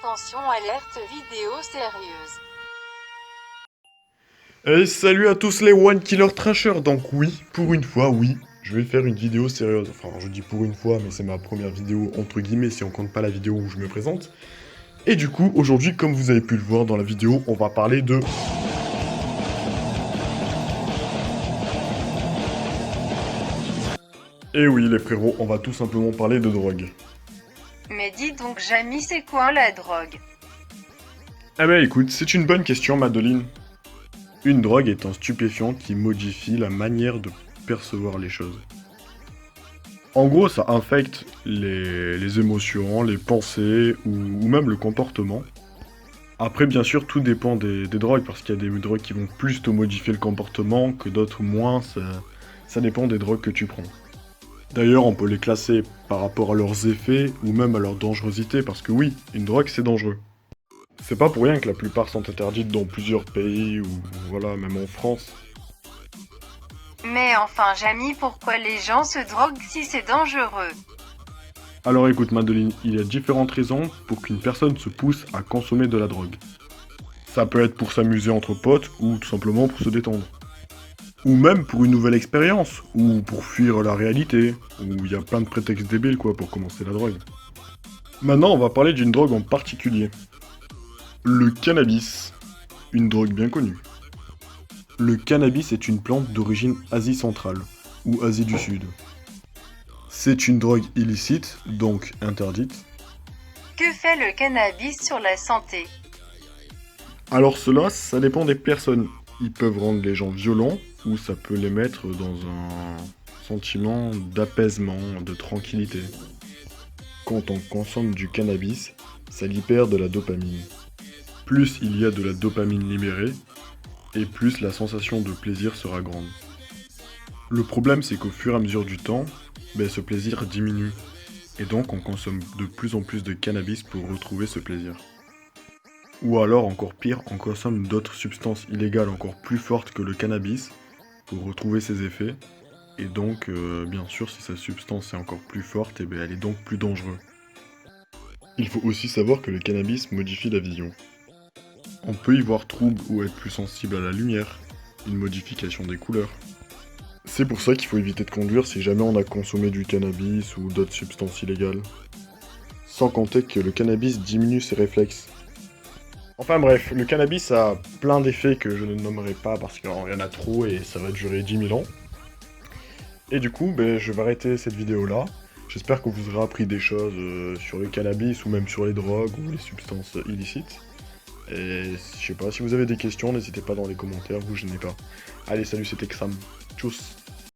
Attention, alerte vidéo sérieuse. Hey, salut à tous les One Killer Trashers. Donc oui, pour une fois, oui, je vais faire une vidéo sérieuse. Enfin, je dis pour une fois, mais c'est ma première vidéo entre guillemets si on compte pas la vidéo où je me présente. Et du coup, aujourd'hui, comme vous avez pu le voir dans la vidéo, on va parler de... Et oui, les frérots, on va tout simplement parler de drogue. Mais dis donc, Jamy, c'est quoi la drogue? Eh ben écoute, c'est une bonne question, Madeline. Une drogue est un stupéfiant qui modifie la manière de percevoir les choses. En gros, ça infecte les émotions, les pensées ou même le comportement. Après, bien sûr, tout dépend des drogues, parce qu'il y a des drogues qui vont plus te modifier le comportement que d'autres moins, ça dépend des drogues que tu prends. D'ailleurs, on peut les classer par rapport à leurs effets ou même à leur dangerosité, parce que oui, une drogue c'est dangereux. C'est pas pour rien que la plupart sont interdites dans plusieurs pays, ou voilà, même en France. Mais enfin, Jamy, pourquoi les gens se droguent si c'est dangereux? Alors écoute Madeline, il y a différentes raisons pour qu'une personne se pousse à consommer de la drogue. Ça peut être pour s'amuser entre potes ou tout simplement pour se détendre. Ou même pour une nouvelle expérience, ou pour fuir la réalité, où il y a plein de prétextes débiles quoi pour commencer la drogue. Maintenant on va parler d'une drogue en particulier. Le cannabis, une drogue bien connue. Le cannabis est une plante d'origine Asie centrale, ou Asie du Sud. C'est une drogue illicite, donc interdite. Que fait le cannabis sur la santé? Alors cela, ça dépend des personnes. Ils peuvent rendre les gens violents, ou ça peut les mettre dans un sentiment d'apaisement, de tranquillité. Quand on consomme du cannabis, ça libère de la dopamine. Plus il y a de la dopamine libérée, et plus la sensation de plaisir sera grande. Le problème, c'est qu'au fur et à mesure du temps, ce plaisir diminue. Et donc on consomme de plus en plus de cannabis pour retrouver ce plaisir. Ou alors, encore pire, on consomme d'autres substances illégales encore plus fortes que le cannabis pour retrouver ses effets. Et donc, bien sûr, si sa substance est encore plus forte, elle est donc plus dangereuse. Il faut aussi savoir que le cannabis modifie la vision. On peut y voir trouble ou être plus sensible à la lumière, une modification des couleurs. C'est pour ça qu'il faut éviter de conduire si jamais on a consommé du cannabis ou d'autres substances illégales. Sans compter que le cannabis diminue ses réflexes. Enfin bref, le cannabis a plein d'effets que je ne nommerai pas parce qu'il y en a trop et ça va durer 10 000 ans. Et du coup, je vais arrêter cette vidéo là. J'espère que vous aurez appris des choses sur le cannabis ou même sur les drogues ou les substances illicites. Et je sais pas, si vous avez des questions, n'hésitez pas dans les commentaires, vous gênez pas. Allez, salut, c'était Xam. Tchuss.